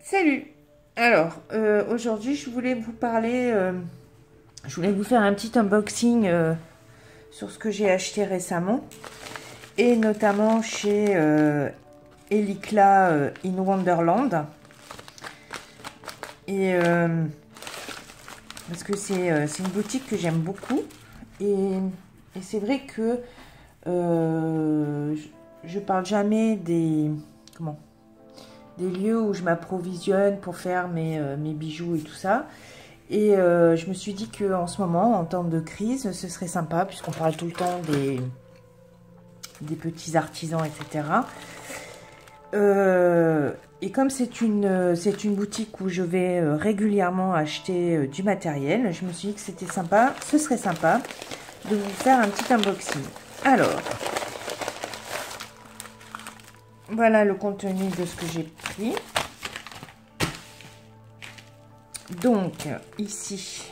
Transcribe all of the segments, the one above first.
Salut! Alors, aujourd'hui, je voulais vous parler, je voulais vous faire un petit unboxing sur ce que j'ai acheté récemment, et notamment chez Elikla in Wonderland. Et parce que c'est une boutique que j'aime beaucoup, et c'est vrai que je parle jamais des lieux où je m'approvisionne pour faire mes bijoux et tout ça. Et je me suis dit qu'en ce moment, en temps de crise, ce serait sympa, puisqu'on parle tout le temps des petits artisans, etc. Et comme c'est une boutique où je vais régulièrement acheter du matériel, je me suis dit que c'était sympa, ce serait sympa de vous faire un petit unboxing. Alors, voilà le contenu de ce que j'ai pris. Donc, ici,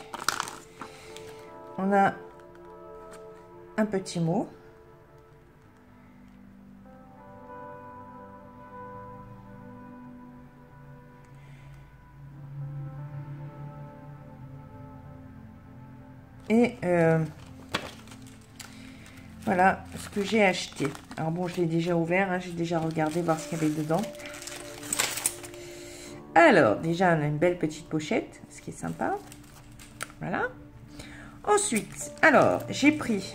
on a un petit mot. Et voilà ce que j'ai acheté. Alors bon, je l'ai déjà ouvert, hein, j'ai déjà regardé voir ce qu'il y avait dedans. Alors, déjà, on a une belle petite pochette, ce qui est sympa. Voilà. Ensuite, alors, j'ai pris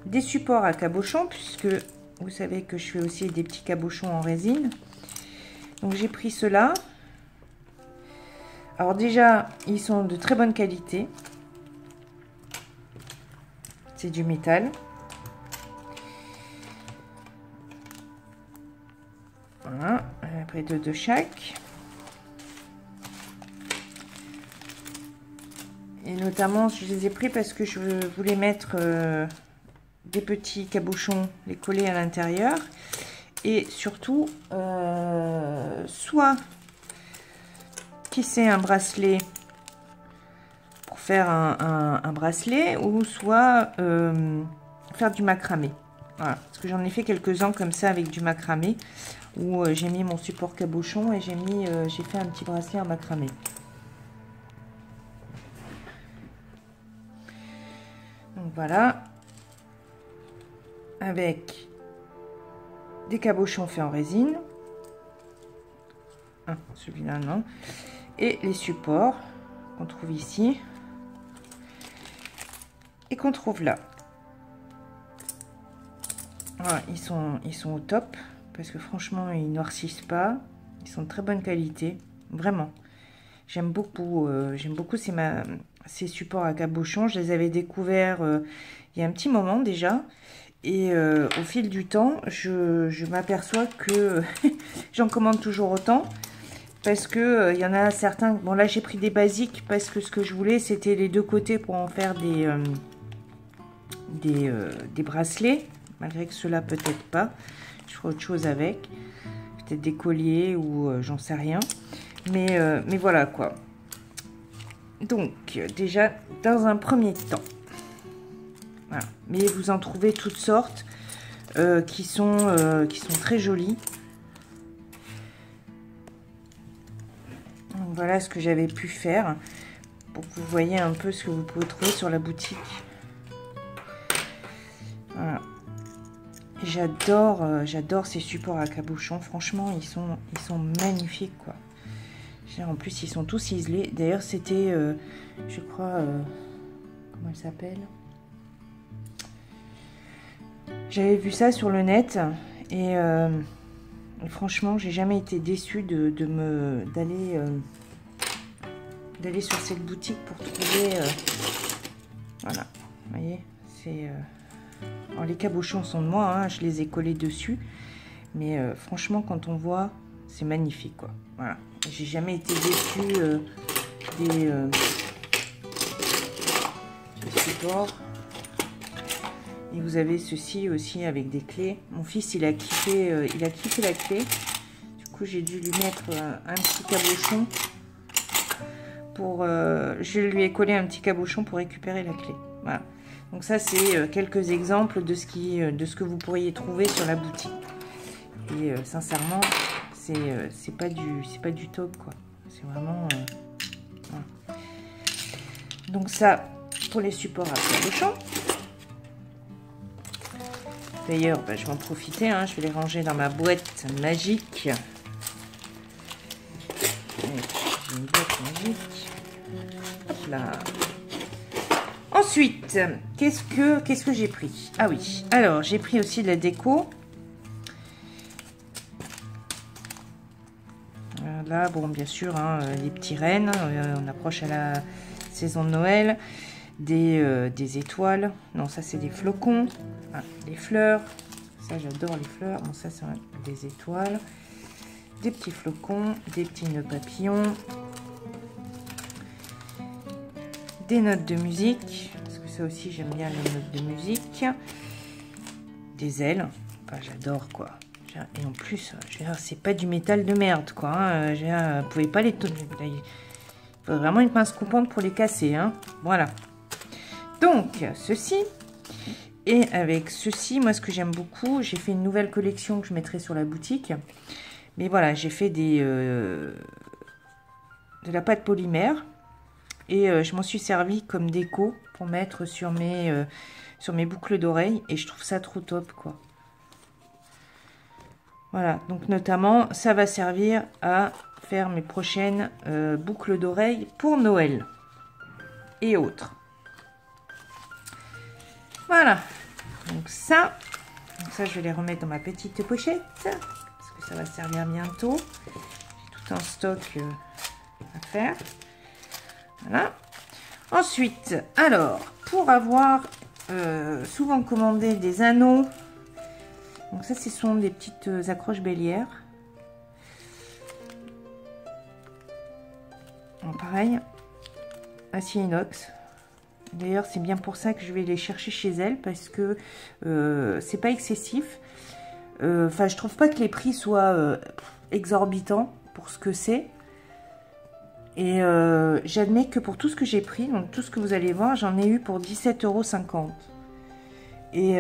des supports à cabochon, puisque vous savez que je fais aussi des petits cabochons en résine. Donc, j'ai pris ceux-là. Alors, déjà, ils sont de très bonne qualité. C'est du métal. Voilà, après deux de chaque. Et notamment, je les ai pris parce que je voulais mettre des petits cabochons, les coller à l'intérieur. Et surtout, soit tisser un bracelet pour faire un bracelet, ou soit faire du macramé. Voilà, parce que j'en ai fait quelques-uns comme ça avec du macramé, où j'ai mis mon support cabochon et j'ai fait un petit bracelet en macramé. Donc voilà, avec des cabochons faits en résine. Ah, celui-là non. Et les supports qu'on trouve ici et qu'on trouve là. Voilà, ils sont au top, parce que franchement ils noircissent pas, ils sont de très bonne qualité, vraiment. J'aime beaucoup ces supports à cabochon. Je les avais découverts il y a un petit moment déjà, et au fil du temps je m'aperçois que j'en commande toujours autant, parce que il y en a certains, bon là j'ai pris des basiques parce que ce que je voulais c'était les deux côtés pour en faire des bracelets, malgré que ceux-là peut-être pas, je ferai autre chose avec, peut-être des colliers ou j'en sais rien, mais voilà quoi. Donc déjà dans un premier temps, voilà. Mais vous en trouvez toutes sortes qui sont très jolies. Donc, voilà ce que j'avais pu faire pour que vous voyez un peu ce que vous pouvez trouver sur la boutique. Voilà. J'adore ces supports à cabochon. Franchement, ils sont magnifiques quoi. En plus, ils sont tous ciselés. D'ailleurs, c'était, je crois, comment elle s'appelle? J'avais vu ça sur le net et franchement, j'ai jamais été déçue d'aller sur cette boutique pour trouver. Voilà, vous voyez, c'est. Alors, les cabochons sont de moi, hein, je les ai collés dessus, mais franchement, quand on voit, c'est magnifique quoi. Voilà, j'ai jamais été déçue des supports. Et vous avez ceci aussi avec des clés. Mon fils, il a kiffé la clé. Du coup, j'ai dû lui mettre un petit cabochon pour. Je lui ai collé un petit cabochon pour récupérer la clé. Voilà. Donc ça, c'est quelques exemples de ce que vous pourriez trouver sur la boutique. Et sincèrement, c'est pas du top, quoi. C'est vraiment... voilà. Donc ça, pour les supports à cabochon. D'ailleurs, je vais en profiter, hein, je vais les ranger dans ma boîte magique. J'ai une boîte magique. Hop là. Ensuite, qu'est-ce que j'ai pris? Ah oui, alors j'ai pris aussi de la déco. Là, bon, bien sûr, hein, les petits rennes. On approche à la saison de Noël. Des étoiles. Non, ça, c'est des flocons. Ah, des fleurs. Ça, j'adore les fleurs. Bon, ça, c'est des étoiles. Des petits flocons. Des petits nœuds papillons. Des notes de musique. Parce que ça aussi, j'aime bien les notes de musique. Des ailes. Enfin, j'adore, quoi. Et en plus, c'est pas du métal de merde, quoi. Hein. Vous pouvez pas les... Il faut vraiment une pince coupante pour les casser, hein. Voilà. Donc, ceci. Et avec ceci, moi, ce que j'aime beaucoup, j'ai fait une nouvelle collection que je mettrai sur la boutique. Mais voilà, j'ai fait de la pâte polymère. Et je m'en suis servi comme déco pour mettre sur mes boucles d'oreilles. Et je trouve ça trop top, quoi. Voilà, donc notamment, ça va servir à faire mes prochaines boucles d'oreilles pour Noël et autres. Voilà, donc ça, je vais les remettre dans ma petite pochette parce que ça va servir bientôt. J'ai tout en stock à faire. Voilà. Ensuite, alors, pour avoir souvent commandé des anneaux. Donc ça, ce sont des petites accroches bélières. Donc pareil, acier inox. D'ailleurs, c'est bien pour ça que je vais les chercher chez elle, parce que c'est pas excessif. Enfin, je trouve pas que les prix soient exorbitants pour ce que c'est. Et j'admets que pour tout ce que j'ai pris, donc tout ce que vous allez voir, j'en ai eu pour 17,50 €. Et...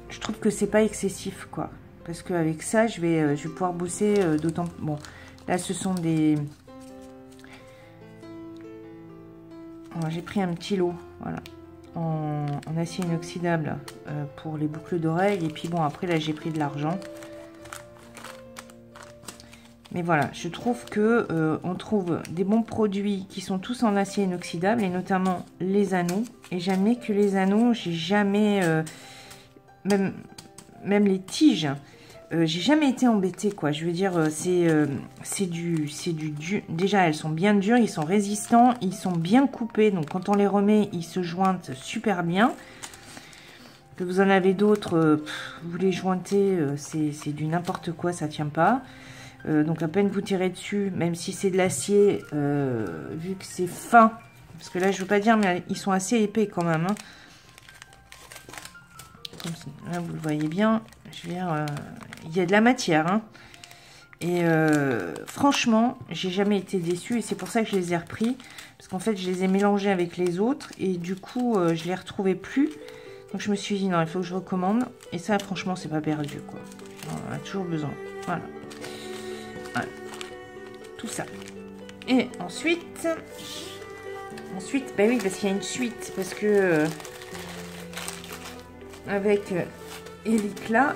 je trouve que c'est pas excessif, quoi, parce qu'avec ça je vais pouvoir bosser d'autant. Bon, là ce sont des... Oh, j'ai pris un petit lot, voilà, en acier inoxydable pour les boucles d'oreilles. Et puis bon, après là j'ai pris de l'argent. Mais voilà, je trouve que on trouve des bons produits qui sont tous en acier inoxydable, et notamment les anneaux. Et j'admets que les anneaux, j'ai jamais... Même les tiges, j'ai jamais été embêtée, quoi. Je veux dire, c'est du dur. Déjà, elles sont bien dures, ils sont résistants, ils sont bien coupés. Donc, quand on les remet, ils se jointent super bien. Que vous en avez d'autres, vous les jointez, c'est du n'importe quoi, ça tient pas. Donc, à peine vous tirez dessus, même si c'est de l'acier, vu que c'est fin. Parce que là, je veux pas dire, mais ils sont assez épais quand même, hein. Là, vous le voyez bien, je veux dire, il y a de la matière, hein. Et franchement, j'ai jamais été déçue, et c'est pour ça que je les ai repris, parce qu'en fait, je les ai mélangés avec les autres, et du coup, je les retrouvais plus. Donc, je me suis dit, non, il faut que je recommande, et ça, franchement, c'est pas perdu, quoi. On a toujours besoin. Voilà. Voilà. Tout ça. Et ensuite, bah oui, parce qu'il y a une suite, parce que... avec Elicla,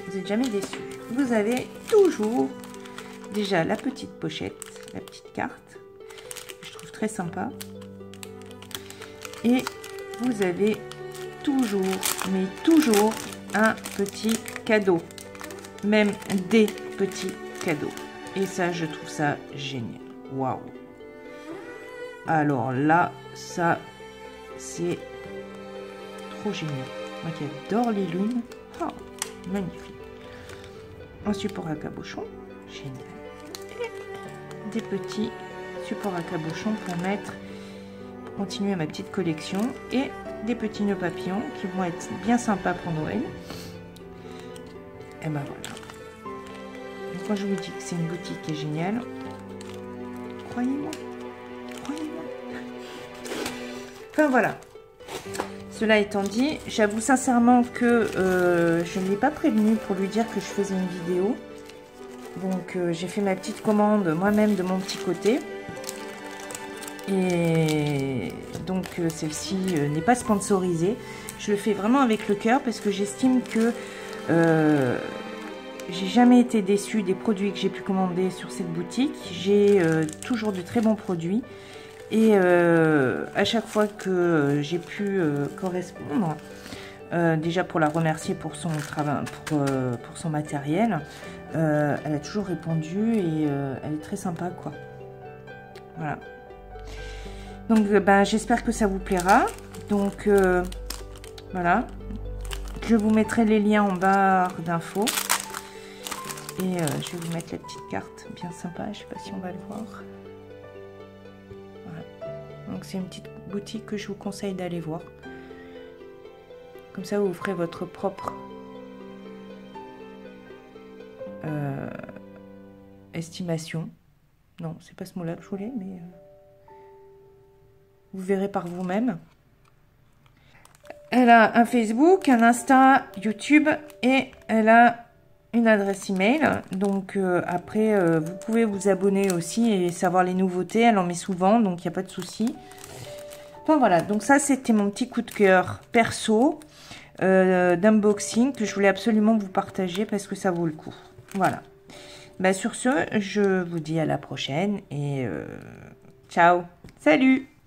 vous n'êtes jamais déçus. Vous avez toujours déjà la petite pochette, la petite carte, que je trouve très sympa. Et vous avez toujours, mais toujours, un petit cadeau. Même des petits cadeaux. Et ça, je trouve ça génial. Waouh! Alors là, ça, c'est... trop génial. Moi qui adore les lunes. Oh, magnifique. Un support à cabochon. Génial. Et des petits supports à cabochon pour mettre, pour continuer ma petite collection. Et des petits nœuds papillons qui vont être bien sympas pour Noël. Et ben voilà. Donc quand je vous dis que c'est une boutique qui est géniale, croyez-moi. Croyez-moi. Enfin voilà. Cela étant dit, j'avoue sincèrement que je ne l'ai pas prévenu pour lui dire que je faisais une vidéo. Donc j'ai fait ma petite commande moi-même de mon petit côté. Et donc celle-ci n'est pas sponsorisée. Je le fais vraiment avec le cœur parce que j'estime que j'ai jamais été déçue des produits que j'ai pu commander sur cette boutique. J'ai toujours de très bons produits. Et à chaque fois que j'ai pu correspondre, déjà pour la remercier pour son travail, pour son matériel, elle a toujours répondu et elle est très sympa quoi. Voilà. Donc ben, j'espère que ça vous plaira. Donc voilà. Je vous mettrai les liens en barre d'infos. Et je vais vous mettre la petite carte bien sympa. Je sais pas si on va le voir. Voilà. Donc c'est une petite boutique que je vous conseille d'aller voir. Comme ça vous ferez votre propre estimation. Non, c'est pas ce mot-là que je voulais, mais vous verrez par vous-même. Elle a un Facebook, un Insta, YouTube et elle a une adresse email. Donc après, vous pouvez vous abonner aussi et savoir les nouveautés. Elle en met souvent, donc il n'y a pas de souci. Enfin voilà, donc ça c'était mon petit coup de cœur perso d'unboxing que je voulais absolument vous partager parce que ça vaut le coup. Voilà. Bah, sur ce, je vous dis à la prochaine et ciao. Salut!